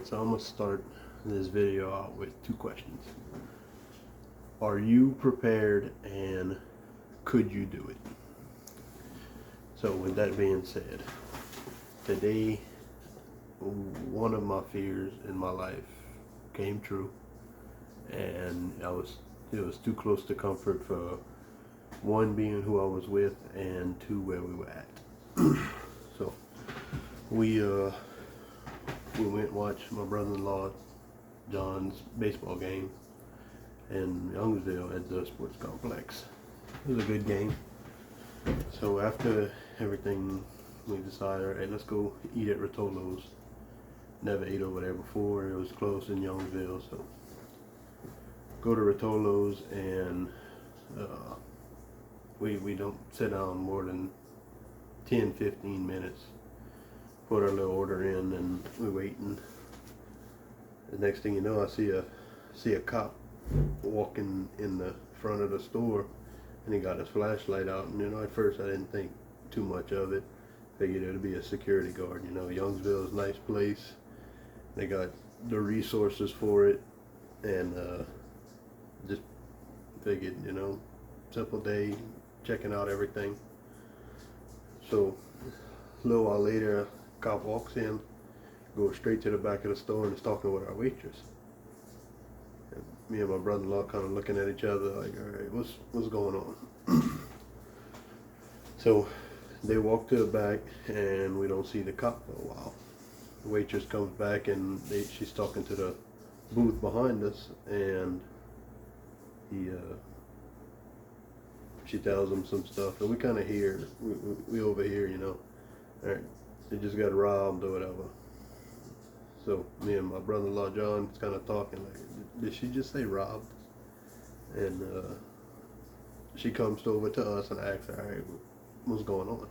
So I'm gonna start this video out with two questions. Are you prepared, and could you do it? So with that being said, today one of my fears in my life came true, and it was too close to comfort for one being who I was with and two where we were at. So we went and watched my brother-in-law John's baseball game in Youngsville at the sports complex. It was a good game. So after everything, we decided, hey, let's go eat at Rotolo's. Never ate over there before. It was close in Youngsville, so go to Rotolo's, and we don't sit down more than 10-15 minutes. Put our little order in, and we're waiting. The next thing you know, I see a cop walking in the front of the store, and he got his flashlight out. And at first I didn't think too much of it. Figured it'd be a security guard. Youngsville is a nice place. They got the resources for it, and just figured, simple day, checking out everything. So a little while later, cop walks in, goes straight to the back of the store, and is talking with our waitress. And me and my brother-in-law kind of looking at each other like, all right, what's going on? So they walk to the back, and we don't see the cop for a while. The waitress comes back, and she's talking to the booth behind us, and she tells him some stuff, and we kind of hear, we overhear, all right, they just got robbed or whatever. So me and my brother-in-law John is kind of talking like, did she just say robbed? And she comes over to us and asks, all right, what's going on?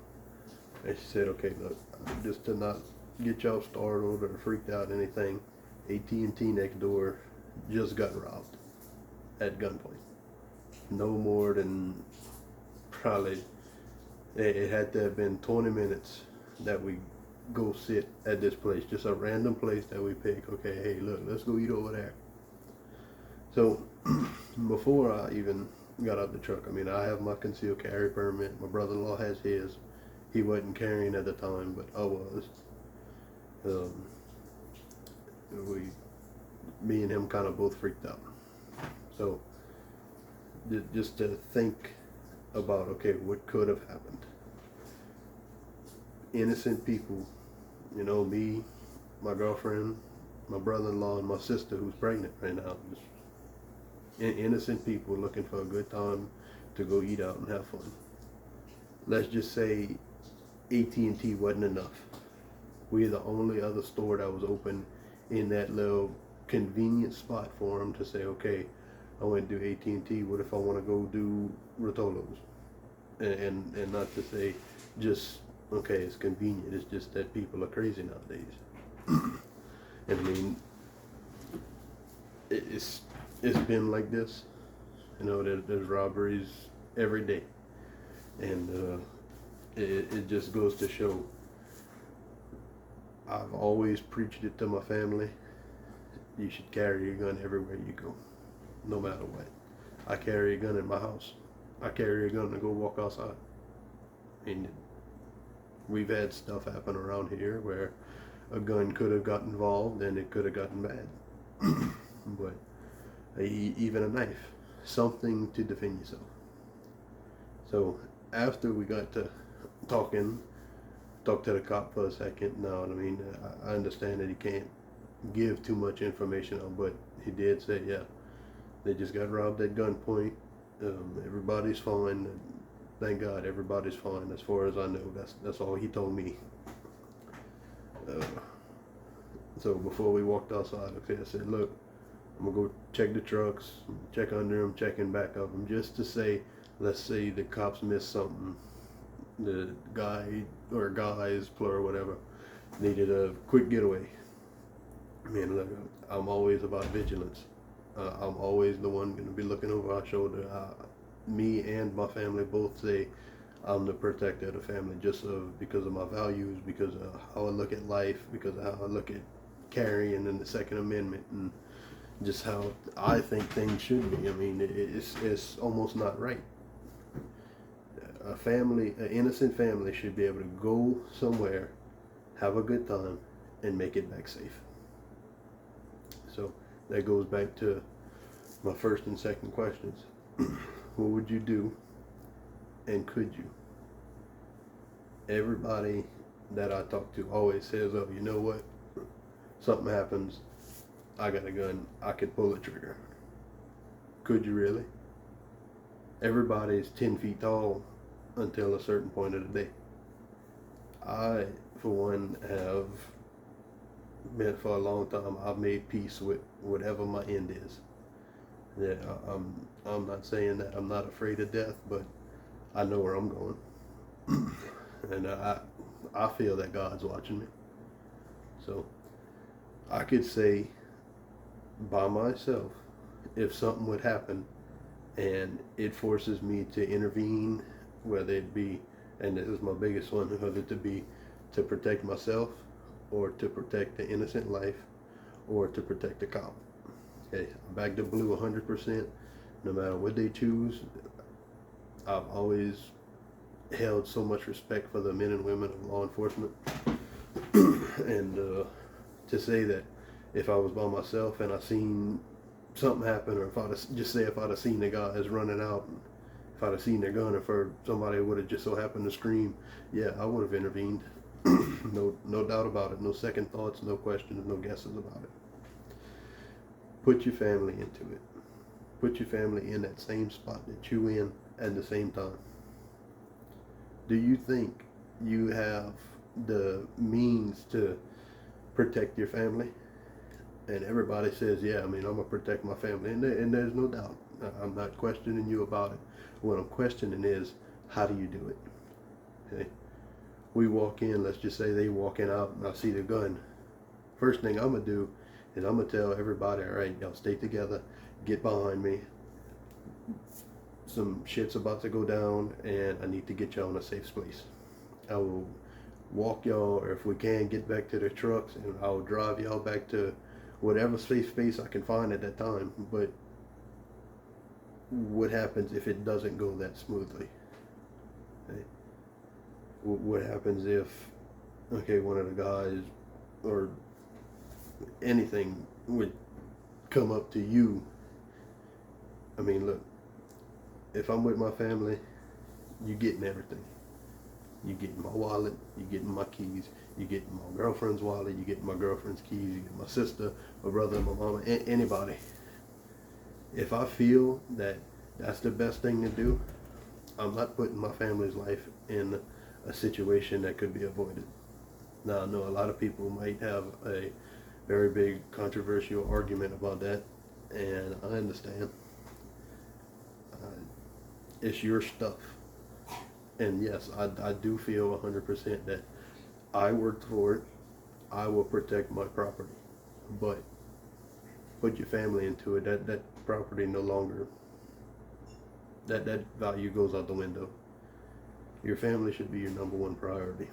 And she said, okay, look, just to not get y'all startled or freaked out or anything, AT&T next door just got robbed at gunpoint. No more than probably, it had to have been 20 minutes that we go sit at this place, just a random place that we pick. Okay, hey, look, let's go eat over there. So before I even got out the truck, I have my concealed carry permit. My brother-in-law has his. He wasn't carrying at the time, but I was. Me and him kind of both freaked out. So just to think about, okay, what could have happened? Innocent people, me, my girlfriend, my brother-in-law, and my sister who's pregnant right now. Just innocent people looking for a good time to go eat out and have fun. Let's just say AT&T wasn't enough. We're the only other store that was open in that little convenient spot for them to say, okay, I went to do AT&T, what if I want to go do Rotolo's? And not to say just, okay, it's convenient, it's just that people are crazy nowadays. And it's been like this. There's robberies every day. And it just goes to show, I've always preached it to my family, you should carry a gun everywhere you go, no matter what. I carry a gun in my house. I carry a gun to go walk outside. We've had stuff happen around here where a gun could have got involved and it could have gotten bad. But even a knife, something to defend yourself. So after we got to talk to the cop for a second. Now, I understand that he can't give too much information on, but he did say, yeah, they just got robbed at gunpoint. Everybody's fine. Thank God, everybody's fine. As far as I know, that's all he told me. So before we walked outside, okay, I said, look, I'm gonna go check the trucks, check under them, checking back of them, just to say, let's say the cops missed something. The guy or guys, plural, whatever, needed a quick getaway. Look, I'm always about vigilance. I'm always the one going to be looking over our shoulder. Me and my family both say I'm the protector of the family, just because of my values, because of how I look at life, because of how I look at carrying in the Second Amendment and just how I think things should be. I mean, it's almost not right. An innocent family should be able to go somewhere, have a good time, and make it back safe. So that goes back to my first and second questions. What would you do, and could you? Everybody that I talk to always says, oh, you know what? Something happens, I got a gun, I could pull the trigger. Could you really? Everybody's 10 feet tall until a certain point of the day. I, for one, have been for a long time, I've made peace with whatever my end is. Yeah, I'm not saying that I'm not afraid of death, but I know where I'm going. And I feel that God's watching me. So I could say by myself, if something would happen and it forces me to intervene, whether it be, and this is my biggest one, whether it be to protect myself or to protect the innocent life or to protect the cop. Okay, I back the blue 100%, no matter what they choose. I've always held so much respect for the men and women of law enforcement. And to say that if I was by myself and I seen something happen, or if I'd have seen the guys running out, and if I'd have seen their gun, if somebody would have just so happened to scream, yeah, I would have intervened. No doubt about it. No second thoughts, no questions, no guesses about it. Put your family into it. Put your family in that same spot that you in at the same time. Do you think you have the means to protect your family? And everybody says, yeah, I mean, I'm going to protect my family. And there's no doubt. I'm not questioning you about it. What I'm questioning is, how do you do it? Okay. We walk in, let's just say they walking out and I see the gun. First thing I'm going to do is I'm going to tell everybody, all right, y'all stay together, get behind me. Some shit's about to go down and I need to get y'all in a safe place. I will walk y'all, or if we can, get back to the trucks, and I'll drive y'all back to whatever safe space I can find at that time. But what happens if it doesn't go that smoothly? Okay. What happens if, okay, one of the guys or anything would come up to you? I mean, look, if I'm with my family, you getting everything. You getting my wallet, you getting my keys, you getting my girlfriend's wallet, you getting my girlfriend's keys, you get my sister, my brother, my mama, anybody. If I feel that that's the best thing to do, I'm not putting my family's life in a situation that could be avoided. Now, I know a lot of people might have a very big controversial argument about that, and I understand. It's your stuff. And yes, I do feel 100% that I worked for it. I will protect my property. But put your family into it. That property no longer, that value goes out the window. Your family should be your number one priority.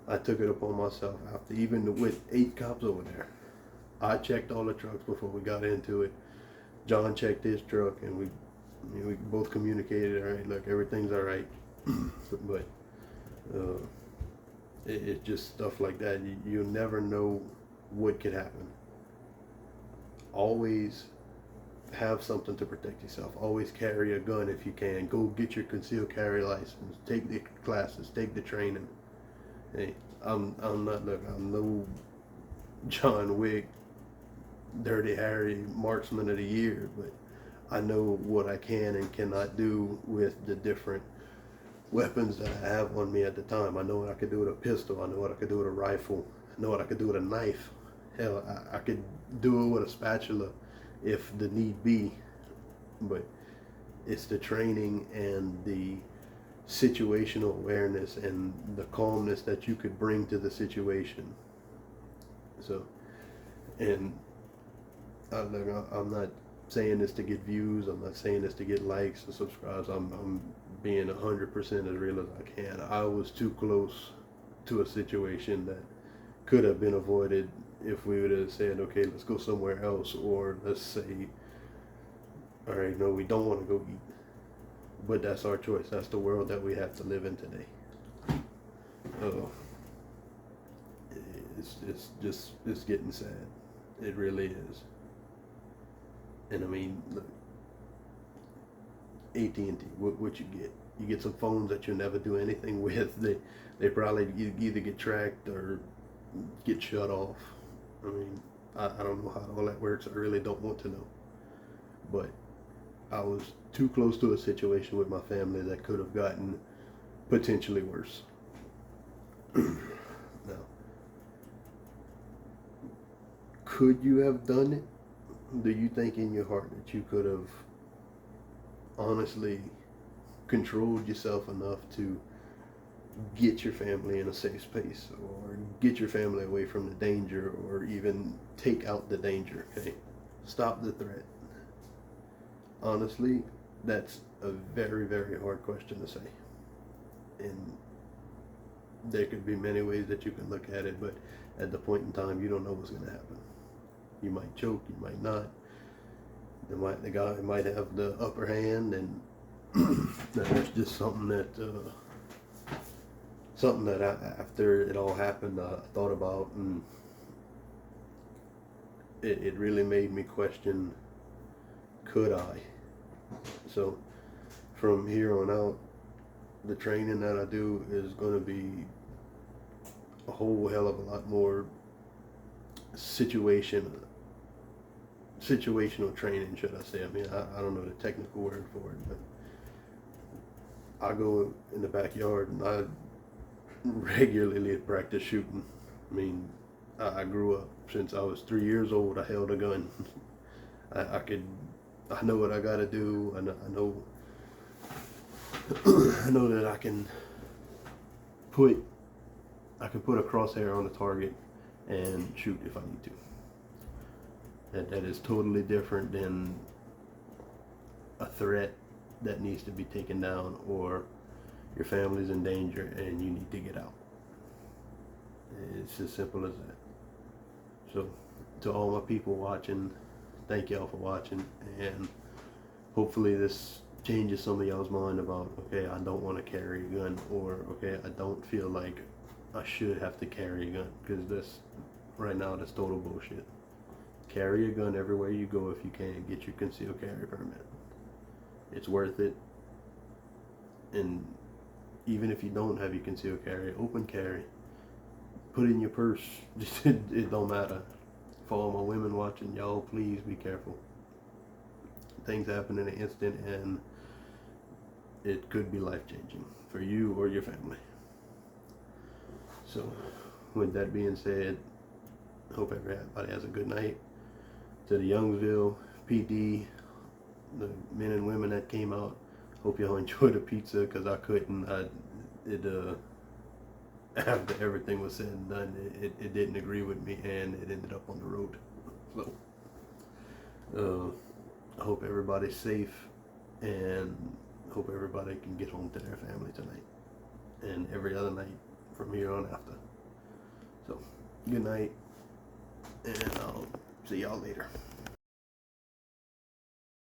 I took it upon myself after, even with 8 cops over there. I checked all the trucks before we got into it. John checked his truck, and we both communicated, all right, look, everything's all right. But it's just stuff like that. You never know what could happen. Always have something to protect yourself. Always carry a gun if you can. Go get your concealed carry license. Take the classes. Take the training. Hey, I'm no John Wick, Dirty Harry marksman of the year, but I know what I can and cannot do with the different weapons that I have on me at the time. I know what I could do with a pistol. I know what I could do with a rifle. I know what I could do with a knife. Hell, I could do it with a spatula if the need be. But it's the training and the situational awareness and the calmness that you could bring to the situation. So, and I'm not saying this to get views. I'm not saying this to get likes and subscribes. I'm being 100% as real as I can. I was too close to a situation that could have been avoided if we would have said, okay, let's go somewhere else, or let's say, all right, no, we don't want to go eat. But that's our choice. That's the world that we have to live in today. Uh, it's getting sad. It really is. And I mean, look, AT&T, what you get? You get some phones that you'll never do anything with. They probably either get tracked or get shut off. I mean, I don't know how all that works. I really don't want to know. But I was too close to a situation with my family that could have gotten potentially worse. Now, could you have done it? Do you think in your heart that you could have honestly controlled yourself enough to get your family in a safe space, or get your family away from the danger, or even take out the danger? Okay, stop the threat. Honestly, that's a very, very hard question to say. And there could be many ways that you can look at it, but at the point in time, you don't know what's going to happen. You might choke, you might not. The guy might have the upper hand, and that's just something that after it all happened, I thought about, and it really made me question, could I? So from here on out, the training that I do is going to be a whole hell of a lot more situational training, should I say. I mean, I don't know the technical word for it, but I go in the backyard and I regularly practice shooting. I mean, I grew up since I was 3 years old. I held a gun. I know what I got to do. I know I know that I can put a crosshair on the target and shoot if I need to. That is totally different than a threat that needs to be taken down, or your family's in danger and you need to get out. It's as simple as that. So to all my people watching, thank y'all for watching, and hopefully this changes some of y'all's mind about, okay, I don't want to carry a gun, or okay, I don't feel like I should have to carry a gun, because right now that's total bullshit. Carry a gun everywhere you go if you can. Get your concealed carry permit. It's worth it. And even if you don't have your concealed carry, open carry. Put it in your purse. It don't matter. For all my women watching, y'all, please be careful. Things happen in an instant, and it could be life-changing for you or your family. So, with that being said, hope everybody has a good night. To the Youngsville PD, the men and women that came out, hope y'all enjoyed the pizza, because I couldn't. After everything was said and done, it didn't agree with me, and it ended up on the road. So, I hope everybody's safe, and hope everybody can get home to their family tonight, and every other night from here on after. So, good night, and I'll see y'all later.